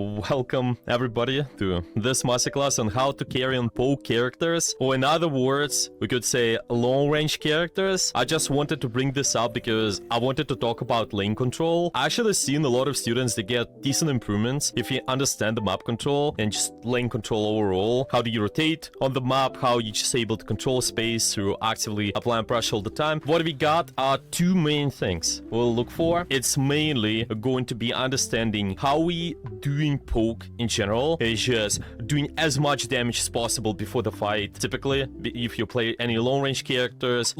Welcome everybody to this masterclass on how to carry on poke characters, or in other words, we could say long-range characters. I just wanted to bring this up because I wanted to talk about lane control. I actually seen a lot of students that get decent improvements if you understand the map control and just lane control overall. How do you rotate on the map, how you just able to control space through actively applying pressure all the time. What we got are two main things we'll look for. It's mainly going to be understanding how we doing poke in general is just doing as much damage as possible before the fight. Typically, if you play any long-range characters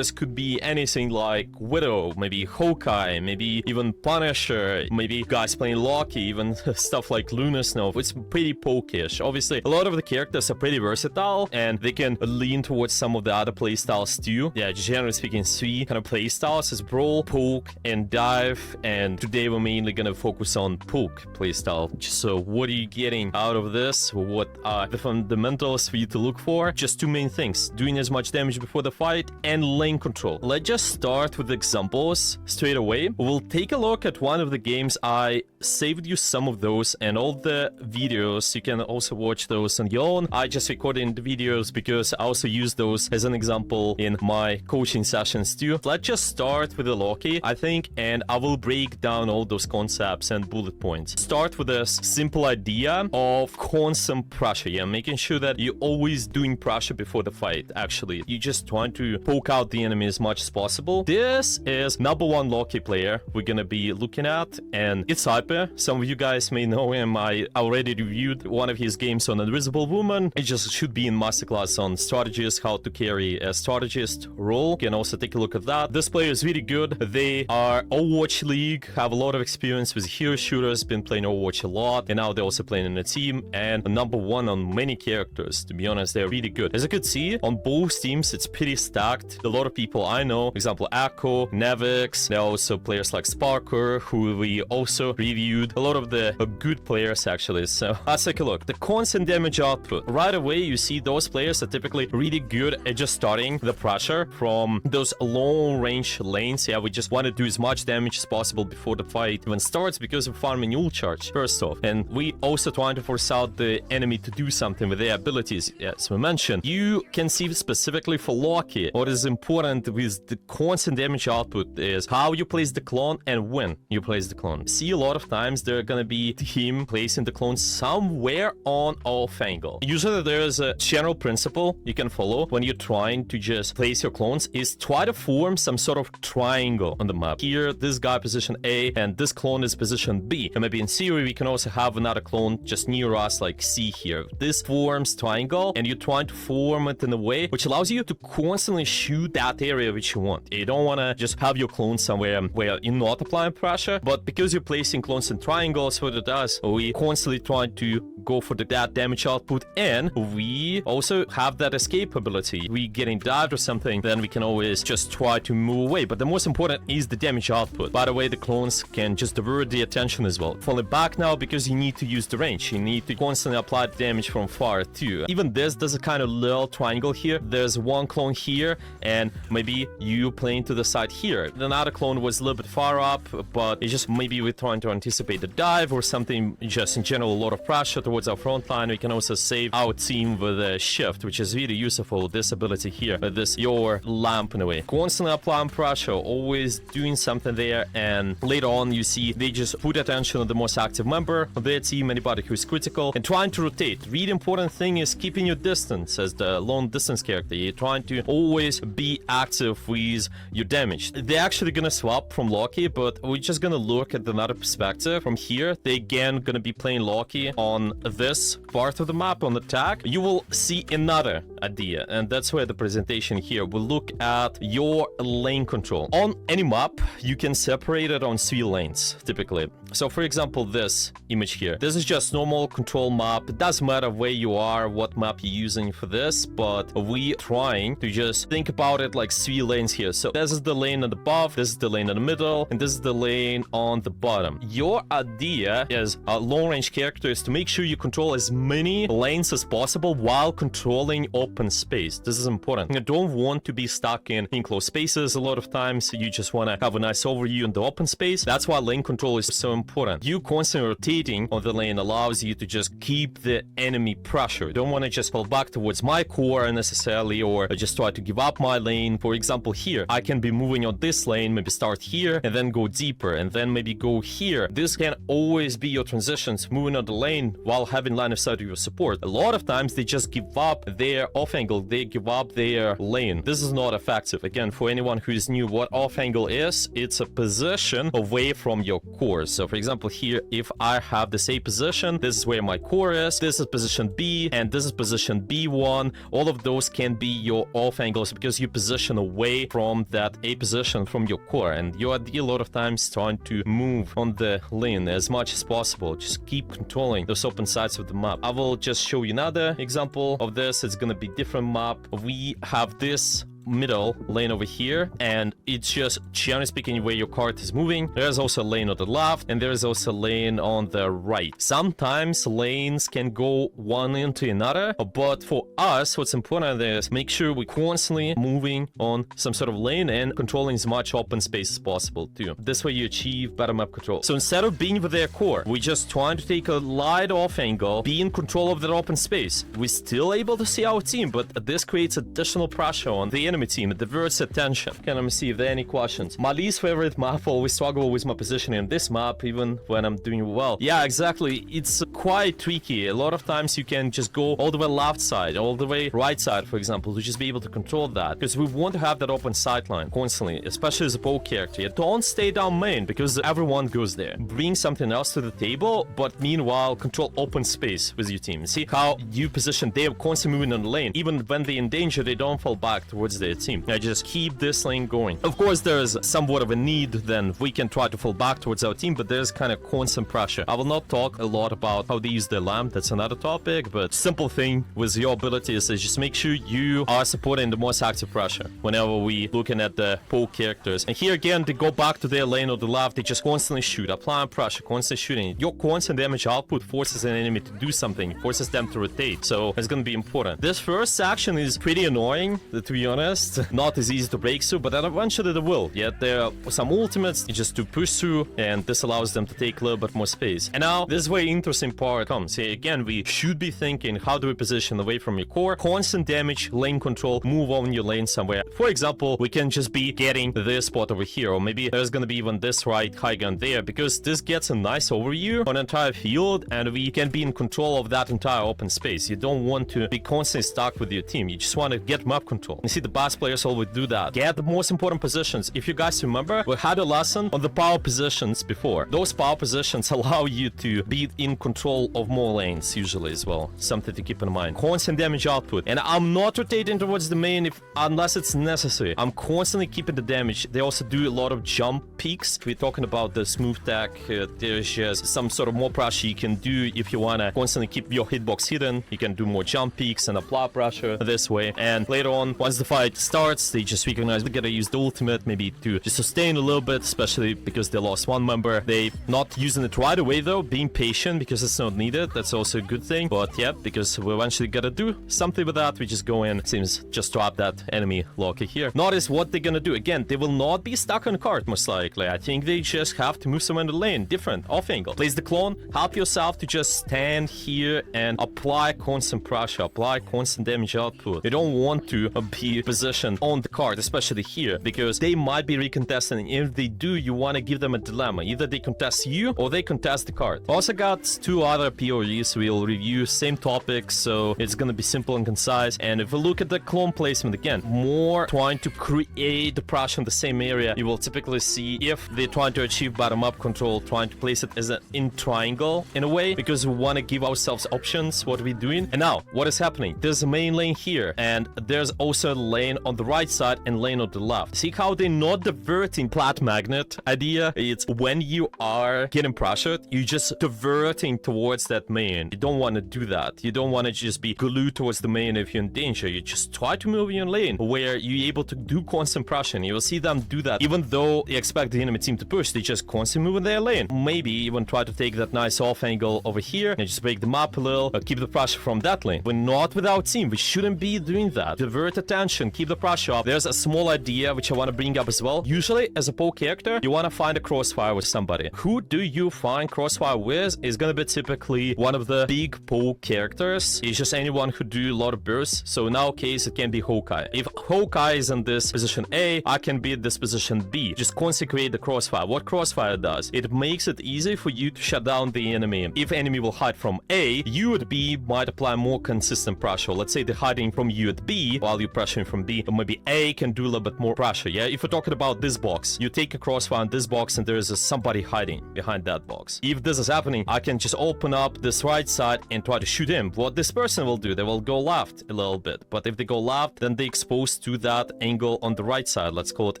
could be anything like Widow, maybe Hawkeye, maybe even Punisher, maybe guys playing Loki, even stuff like Luna Snow. It's pretty poke-ish. Obviously, a lot of the characters are pretty versatile and they can lean towards some of the other playstyles too. Yeah, generally speaking, three kind of playstyles is Brawl, Poke, and Dive, and today we're mainly gonna focus on Poke playstyle. So what are you getting out of this? What are the fundamentals for you to look for? Just two main things: doing as much damage before the fight and lane control. Let's just start with examples straight away. We'll take a look at one of the games. I saved you some of those and all the videos. You can also watch those on your own. I just recorded the videos because I also use those as an example in my coaching sessions too. Let's just start with the Loki, I think, and I will break down all those concepts and bullet points. Start with a simple idea of constant pressure. Yeah, making sure that you're always doing pressure before the fight. Actually, you're just trying to poke out the enemy as much as possible. This is number one Loki player we're gonna be looking at, and it's Sypeh. Some of you guys may know him. I already reviewed one of his games on Invisible Woman. It just should be in masterclass on strategist, how to carry a strategist role. You can also take a look at that. This player is really good. They are Overwatch League, have a lot of experience with hero shooters, been playing Overwatch a lot, and now they're also playing in a team, and number one on many characters. To be honest, they're really good. As you could see, on both teams, it's pretty stacked. A lot of people I know, for example, Echo, Nevix, there are also players like Sparker, who we also reviewed. A lot of the good players, actually. So let's take a look. The constant damage output. Right away, you see those players are typically really good at just starting the pressure from those long-range lanes. Yeah, we just want to do as much damage as possible before the fight even starts because of farming ult charge, first off. And we also trying to force out the enemy to do something with their abilities, as we mentioned. You can see specifically for Loki, what is important with the constant damage output is how you place the clone and when you place the clone. See, a lot of times they're gonna be him placing the clone somewhere on off angle. Usually there's a general principle you can follow when you're trying to just place your clones is try to form some sort of triangle on the map. Here, this guy position A and this clone is position B. And maybe in theory, we can also have another clone just near us like C here. This forms triangle and you're trying to form it in a way which allows you to constantly shoot that area which you want. You don't want to just have your clone somewhere where you're not applying pressure, but because you're placing clones in triangles, what it does, we constantly try to go for that damage output, and we also have that escape ability. We getting dived or something, then we can always just try to move away. But the most important is the damage output. By the way, the clones can just divert the attention as well. Falling back now because you need to use the range. You need to constantly apply damage from far too. Even this does a kind of little triangle here. There's one clone here, and maybe you playing to the side here. Another clone was a little bit far up, but it's just maybe we're trying to anticipate the dive or something. Just in general, a lot of pressure towards our front line. We can also save our team with a shift, which is really useful. This ability here, this your lamp in a way. Constantly applying pressure, always doing something there, and later on you see they just put attention on the most active member of their team, anybody who's critical, and trying to rotate. Really important thing is keeping your distance as the long distance character. You're trying to always be active with your damage. They're actually gonna swap from Loki, but we're just gonna look at another perspective. From here, they again gonna be playing Loki on this part of the map on the tag. You will see another idea, and that's where the presentation here will look at your lane control. On any map, you can separate it on 3 lanes, typically. So for example, this image here, this is just normal control map. It doesn't matter where you are, what map you're using for this, but we trying to just think about it like 3 lanes here. So this is the lane on the above, this is the lane in the middle, and this is the lane on the bottom. Your idea as a long-range character is to make sure you control as many lanes as possible while controlling open space. This is important. You don't want to be stuck in enclosed spaces a lot of times. You just want to have a nice overview in the open space. That's why lane control is so important. important. You constantly rotating on the lane allows you to just keep the enemy pressure. You don't want to just fall back towards my core necessarily, or just try to give up my lane. For example, here, I can be moving on this lane, maybe start here, and then go deeper, and then maybe go here. This can always be your transitions, moving on the lane while having line of sight of your support. A lot of times, they just give up their off angle, they give up their lane. This is not effective. Again, for anyone who is new, what off angle is, it's a position away from your core. So for example, here, if I have this A position, this is where my core is, this is position B, and this is position B1. All of those can be your off angles because you position away from that A position from your core, and you are a lot of times trying to move on the lane as much as possible. Just keep controlling those open sides of the map. I will just show you another example of this. It's gonna be different map. We have this middle lane over here, and it's just generally speaking where your card is moving. There's also a lane on the left, and there's also a lane on the right. Sometimes lanes can go one into another, but for us, what's important is make sure we're constantly moving on some sort of lane and controlling as much open space as possible too. This way you achieve better map control. So instead of being with their core, we're just trying to take a light off angle, be in control of that open space. We're still able to see our team, but this creates additional pressure on the enemy team. It diverts attention. Okay, let me see if there are any questions. My least favorite map, always struggle with my positioning in this map, even when I'm doing well. Yeah, exactly. It's quite tricky. A lot of times you can just go all the way left side, all the way right side, for example, to just be able to control that. Because we want to have that open sideline constantly, especially as a poke character. You don't stay down main because everyone goes there. Bring something else to the table, but meanwhile, control open space with your team. See how you position, they're constantly moving on the lane. Even when they're in danger, they don't fall back towards their team. I just keep this lane going. Of course, there's somewhat of a need, then we can try to fall back towards our team, but there's kind of constant pressure. I will not talk a lot about how they use their lamp, that's another topic, but simple thing with your abilities is just make sure you are supporting the most active pressure whenever we looking at the poke characters. And here again, they go back to their lane on the left, they just constantly shoot, applying pressure, constantly shooting. Your constant damage output forces an enemy to do something, forces them to rotate, so it's gonna be important. This first action is pretty annoying, to be honest. Not as easy to break through, but eventually they will. Yet there are some ultimates just to push through, and this allows them to take a little bit more space. And now this is where interesting part comes. Here again, we should be thinking, how do we position away from your core? Constant damage, lane control, move on your lane somewhere. For example, we can just be getting this spot over here, or maybe there's gonna be even this right high gun there, because this gets a nice overview on an entire field, and we can be in control of that entire open space. You don't want to be constantly stuck with your team. You just want to get map control. You see, the best players always do that. Get the most important positions. If you guys remember, we had a lesson on the power positions before. Those power positions allow you to be in control of more lanes usually as well. Something to keep in mind. Constant damage output. And I'm not rotating towards the main unless it's necessary. I'm constantly keeping the damage. They also do a lot of jump peaks. We're talking about the smooth tech. There's just some sort of more pressure you can do if you want to constantly keep your hitbox hidden. You can do more jump peaks and apply pressure this way. And later on, once the fight starts, they just recognize we gotta use the ultimate maybe to just sustain a little bit, especially because they lost one member. They not using it right away though, being patient because it's not needed. That's also a good thing. But yeah, because we eventually gotta do something with that, we just go in, seems just trap that enemy Loki here. Notice what they're gonna do. Again, they will not be stuck on card most likely. I think they just have to move somewhere in the lane, different, off angle. Place the clone, help yourself to just stand here and apply constant pressure, apply constant damage output. You don't want to be positioned on the card, especially here, because they might be recontesting. If they do, you want to give them a dilemma. Either they contest you or they contest the card. Also got two other POEs we'll review, same topics, so it's gonna be simple and concise. And if we look at the clone placement again, more trying to create the pressure in the same area, you will typically see if they're trying to achieve bottom-up control, trying to place it as an in triangle in a way, because we want to give ourselves options what we're doing. And now, what is happening? There's a main lane here, and there's also a lane on the right side and lane on the left. See how they're not diverting plat magnet idea? It's when you are getting pressured, you're just diverting towards that main. You don't want to do that. You don't want to just be glued towards the main if you're in danger. You just try to move in your lane where you're able to do constant pressure. And you will see them do that. Even though you expect the enemy team to push, they just constantly move in their lane. Maybe even try to take that nice off angle over here and just break them up a little, keep the pressure from that lane. We're not with our team. We shouldn't be doing that. Divert attention, keep the pressure up. There's a small idea which I want to bring up as well. Usually, as a PoE character, you want to find a Crossfire with somebody. Who do you find Crossfire with is going to be typically one of the big PoE characters. It's just anyone who do a lot of bursts. So in our case, it can be Hawkeye. If Hawkeye is in this position A, I can be at this position B. Just consecrate the Crossfire. What Crossfire does, it makes it easy for you to shut down the enemy. If enemy will hide from A, you at B might apply more consistent pressure. Let's say they're hiding from you at B while you're pressuring from B, or maybe A can do a little bit more pressure. Yeah, if we're talking about this box, you take a Crossfire in this box and there is somebody hiding behind that box. If this is happening, I can just open up this right side and try to shoot him. What this person will do, they will go left a little bit, but if they go left, then they expose to that angle on the right side. Let's call it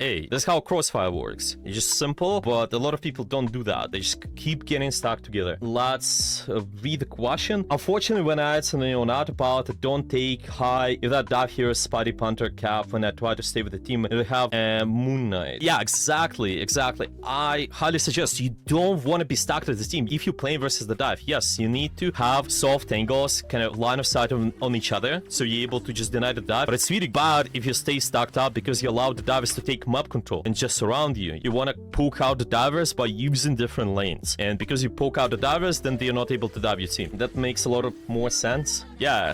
A. That's how Crossfire works. It's just simple, but a lot of people don't do that. They just keep getting stuck together. Let's read the question. Unfortunately, when I add something on autopilot, I don't take high. If that dive here is Spidey, Panther, Cap, when I try to stay with the team, it'll have Moon Knight. Yeah, exactly. I highly suggest you don't want to be stuck with the team. If you're playing versus the dive, yes, you need to have soft angles, kind of line of sight on each other, so you're able to just deny the dive. But it's really bad if you stay stacked up because you allow the divers to take map control and just surround you. You want to poke out the divers by using different lanes. And because you poke out the divers, then they're not able to dive your team. That makes a lot of more sense. Yeah,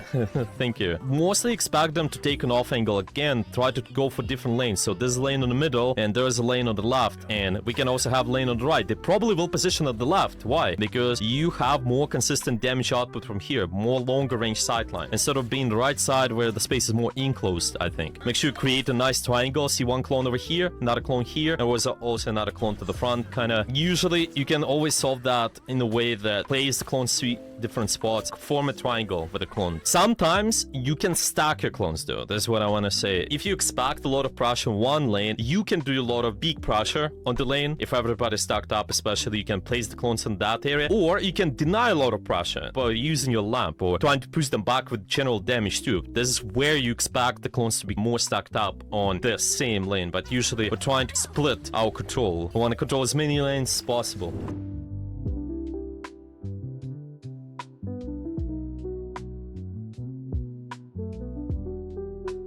thank you. Mostly expect them to take an off angle. Again, try to go for different lanes. So there's a lane in the middle and there's a lane on the left. And we can also have a lane on the right. They probably will position at the left. Why? Because you have more consistent damage output from here, more longer range sightline, instead of being the right side where the space is more enclosed, I think. Make sure you create a nice triangle. See one clone over here, another clone here, and there's also another clone to the front. Kinda, usually you can always solve that in a way that plays the clones to different spots, form a triangle with a clone. Sometimes you can stack your clones though. That's what I want to say. If you expect a lot of pressure in one lane, you can do a lot of big pressure on the lane. If everybody's stacked up, especially, you can place the clones in that area, or you can deny a lot of pressure by using your lamp or trying to push them back with general damage too. This is where you expect the clones to be more stacked up on the same lane, but usually we're trying to split our control. We want to control as many lanes as possible.